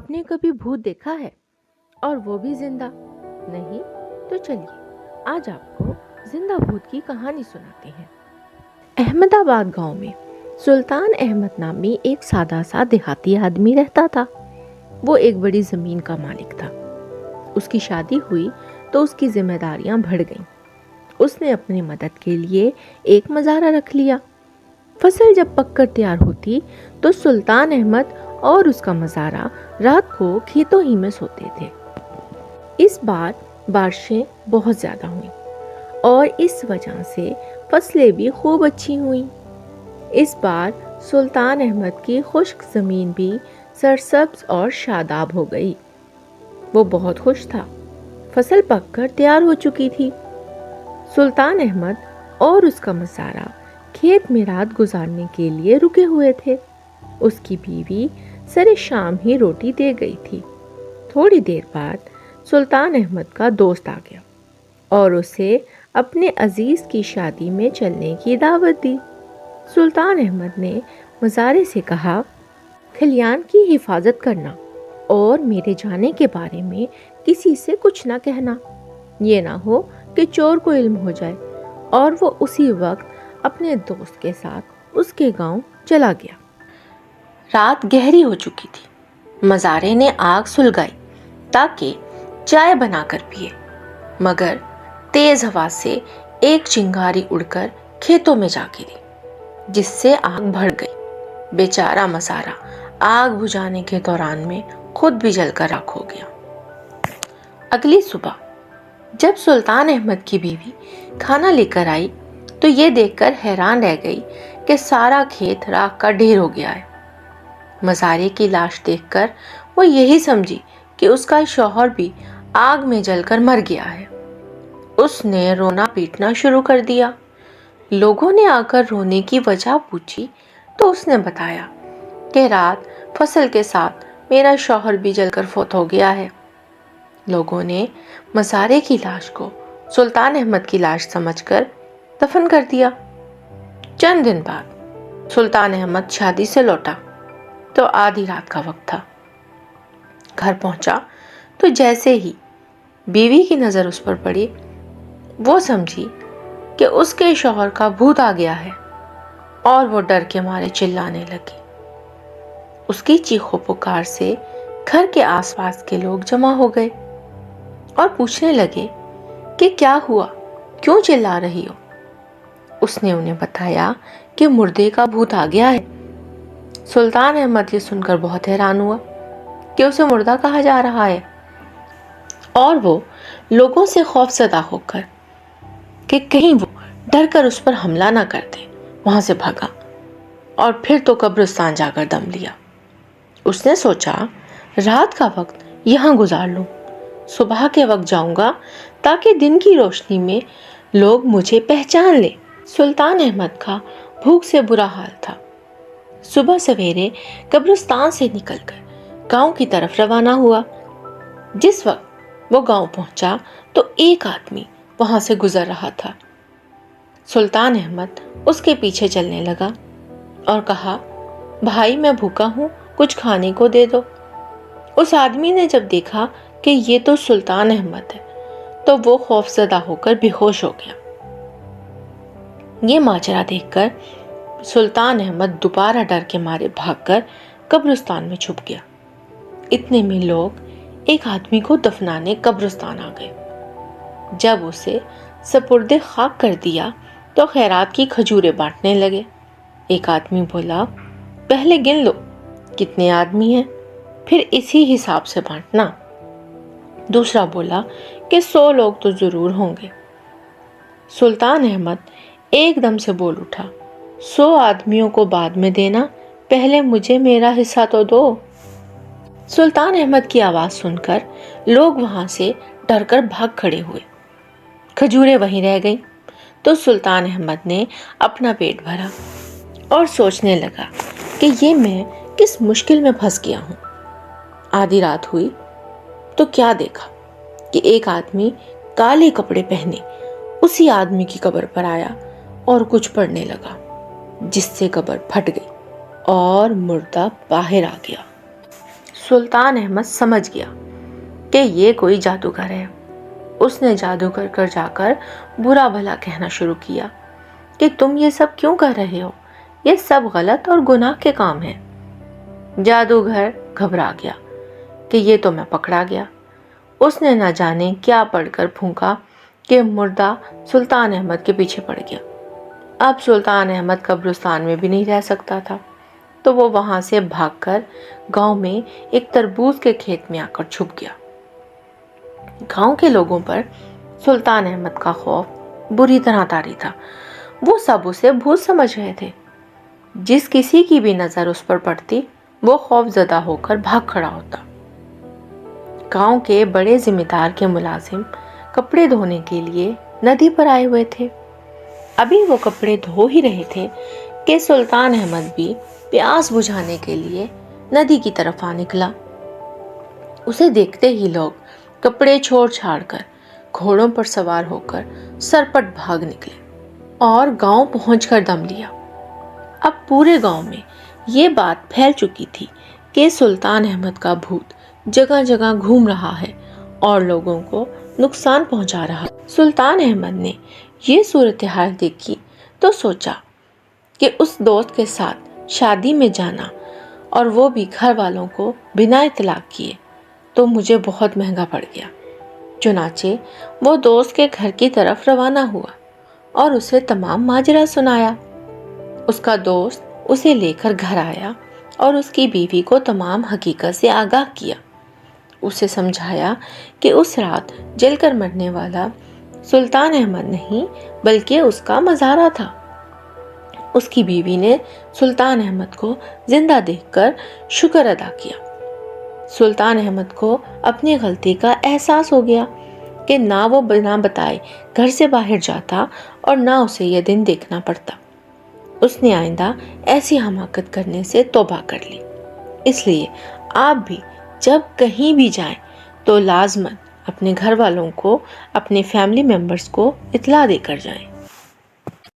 आपने कभी भूत देखा है और वो भी जिंदा? नहीं? तो चलिए आज आपको जिंदा भूत की कहानी सुनाते हैं। अहमदाबाद गांव में सुल्तान अहमद नामी एक सादा सा देहाती आदमी रहता था। वो एक बड़ी जमीन का मालिक था। उसकी शादी हुई तो उसकी जिम्मेदारियां बढ़ गईं। उसने अपनी मदद के लिए एक मज़ारा रख लिया। फसल जब पककर तैयार होती तो सुल्तान अहमद और उसका मज़ारा रात को खेतों ही में सोते थे। इस बार बारिशें बहुत ज़्यादा हुईं और इस वजह से फसलें भी खूब अच्छी हुईं। इस बार सुल्तान अहमद की खुश्क ज़मीन भी सरसब्ज और शादाब हो गई। वो बहुत खुश था। फसल पककर तैयार हो चुकी थी। सुल्तान अहमद और उसका मज़ारा खेत में रात गुजारने के लिए रुके हुए थे। उसकी बीवी सरे शाम ही रोटी दे गई थी। थोड़ी देर बाद सुल्तान अहमद का दोस्त आ गया और उसे अपने अजीज की शादी में चलने की दावत दी। सुल्तान अहमद ने मज़ारे से कहा, खलियान की हिफाजत करना और मेरे जाने के बारे में किसी से कुछ ना कहना। ये ना हो कि चोर को इल्म हो जाए। और वो उसी वक्त अपने दोस्त के साथ उसके गांव चला गया। रात गहरी हो चुकी थी। मज़ारे ने आग सुलगाई ताकि चाय बनाकर पिए, मगर तेज हवा से एक चिंगारी उड़कर खेतों में जा गिरी, जिससे आग बढ़ गई। बेचारा मज़ारा आग बुझाने के दौरान में खुद भी जलकर राख हो गया। अगली सुबह जब सुल्तान अहमद की बीवी खाना लेकर आई तो ये देखकर हैरान रह गई कि सारा खेत राख का ढेर हो गया है। मज़ारे की लाश देखकर वो यही समझी कि उसका शौहर भी आग में जलकर मर गया है। उसने रोना पीटना शुरू कर दिया। लोगों ने आकर रोने की वजह पूछी तो उसने बताया कि रात फसल के साथ मेरा शौहर भी जलकर फौत हो गया है। लोगों ने मज़ारे की लाश को सुल्तान अहमद की लाश समझकर दफन कर दिया। चंद दिन बाद सुल्तान अहमद शादी से लौटा तो आधी रात का वक्त था। घर पहुंचा तो जैसे ही बीवी की नज़र उस पर पड़ी, वो समझी कि उसके शौहर का भूत आ गया है और वो डर के मारे चिल्लाने लगी। उसकी चीखों पुकार से घर के आसपास के लोग जमा हो गए और पूछने लगे कि क्या हुआ, क्यों चिल्ला रही हो। उसने उन्हें बताया कि मुर्दे का भूत आ गया है। सुल्तान अहमद ये सुनकर बहुत हैरान हुआ कि उसे मुर्दा कहा जा रहा है और वो लोगों से खौफजदा होकर कि कहीं वो डर कर उस पर हमला ना कर दे वहां से भागा और फिर तो कब्रिस्तान जाकर दम लिया। उसने सोचा रात का वक्त यहाँ गुजार लूं, सुबह के वक्त जाऊंगा ताकि दिन की रोशनी में लोग मुझे पहचान ले। सुल्तान अहमद का भूख से बुरा हाल था। सुबह सवेरे कब्रिस्तान से निकलकर गांव की तरफ रवाना हुआ। जिस वक्त वो गांव पहुंचा तो एक आदमी वहां से गुजर रहा था। सुल्तान अहमद उसके पीछे चलने लगा और कहा, भाई मैं भूखा हूँ, कुछ खाने को दे दो। उस आदमी ने जब देखा कि ये तो सुल्तान अहमद है तो वो खौफजदा होकर बेहोश हो गया। ये माजरा देखकर सुल्तान अहमद दोबारा डर के मारे भागकर कब्रिस्तान में छुप गया। इतने में लोग एक आदमी को दफनाने कब्रिस्तान आ गए। जब उसे सपुर्दे खाक कर दिया तो खैरात की खजूरें बांटने लगे। एक आदमी बोला, पहले गिन लो कितने आदमी हैं, फिर इसी हिसाब से बांटना। दूसरा बोला कि 100 लोग तो जरूर होंगे। सुल्तान अहमद एकदम से बोल उठा, 100 आदमियों को बाद में देना, पहले मुझे मेरा हिस्सा तो दो। सुल्तान अहमद की आवाज़ सुनकर लोग वहां से डरकर भाग खड़े हुए। खजूरें वहीं रह गईं तो सुल्तान अहमद ने अपना पेट भरा और सोचने लगा कि ये मैं किस मुश्किल में फंस गया हूँ। आधी रात हुई तो क्या देखा कि एक आदमी काले कपड़े पहने उसी आदमी की कब्र पर आया और कुछ पढ़ने लगा, जिससे कब्र फट गई और मुर्दा बाहर आ गया। سلطان احمد سمجھ گیا کہ یہ کوئی جادوگر ہے۔ اس نے جادوگر کر جا کر برا بھلا کہنا شروع کیا کہ تم یہ سب کیوں کر رہے ہو، یہ سب غلط اور گناہ کے کام ہیں۔ جادوگر گھبرا گیا کہ یہ تو میں پکڑا گیا۔ اس نے نہ جانے کیا پڑھ کر پھونکا کہ مردہ سلطان احمد کے پیچھے پڑ گیا۔ اب سلطان احمد قبرستان میں بھی نہیں رہ سکتا تھا، تو وہ وہاں سے بھاگ کر گاؤں میں ایک تربوز کے کھیت میں آ کر چھپ گیا۔ گاؤں کے لوگوں پر سلطان احمد کا خوف بری طرح طاری تھا۔ وہ سب اسے بھوت سمجھ رہے تھے۔ جس کسی کی بھی نظر اس پر پڑتی وہ خوف زدہ ہو کر بھاگ کھڑا ہوتا۔ گاؤں کے بڑے ذمہ دار کے ملازم کپڑے دھونے کے لیے ندی پر آئے ہوئے تھے۔ ابھی وہ کپڑے دھو ہی رہے تھے کہ سلطان احمد بھی پیاس بجھانے کے لیے ندی کی طرف آ نکلا۔ اسے دیکھتے ہی لوگ کپڑے چھوڑ چھاڑ کر گھوڑوں پر سوار ہو کر سرپٹ بھاگ نکلے اور گاؤں پہنچ کر دم لیا۔ اب پورے گاؤں میں یہ بات پھیل چکی تھی کہ سلطان احمد کا بھوت جگہ جگہ گھوم رہا ہے اور لوگوں کو نقصان پہنچا رہا ہے۔ سلطان احمد نے یہ صورتحال دیکھی تو سوچا کہ اس دوست کے ساتھ شادی میں جانا اور وہ بھی گھر والوں کو بنا اطلاع کیے تو مجھے بہت مہنگا پڑ گیا۔ چنانچہ وہ دوست کے گھر کی طرف روانہ ہوا اور اسے تمام ماجرا سنایا۔ اس کا دوست اسے لے کر گھر آیا اور اس کی بیوی کو تمام حقیقت سے آگاہ کیا۔ اسے سمجھایا کہ اس رات جل کر مرنے والا سلطان احمد نہیں بلکہ اس کا مزارع تھا۔ اس کی بیوی نے سلطان احمد کو زندہ دیکھ کر شکر ادا کیا۔ سلطان احمد کو اپنی غلطی کا احساس ہو گیا کہ نہ وہ بنا بتائے گھر سے باہر جاتا اور نہ اسے یہ دن دیکھنا پڑتا۔ اس نے آئندہ ایسی حماقت کرنے سے توبہ کر لی۔ اس لیے آپ بھی جب کہیں بھی جائیں تو لازماً اپنے گھر والوں کو، اپنے فیملی ممبرز کو اطلاع دے کر جائیں۔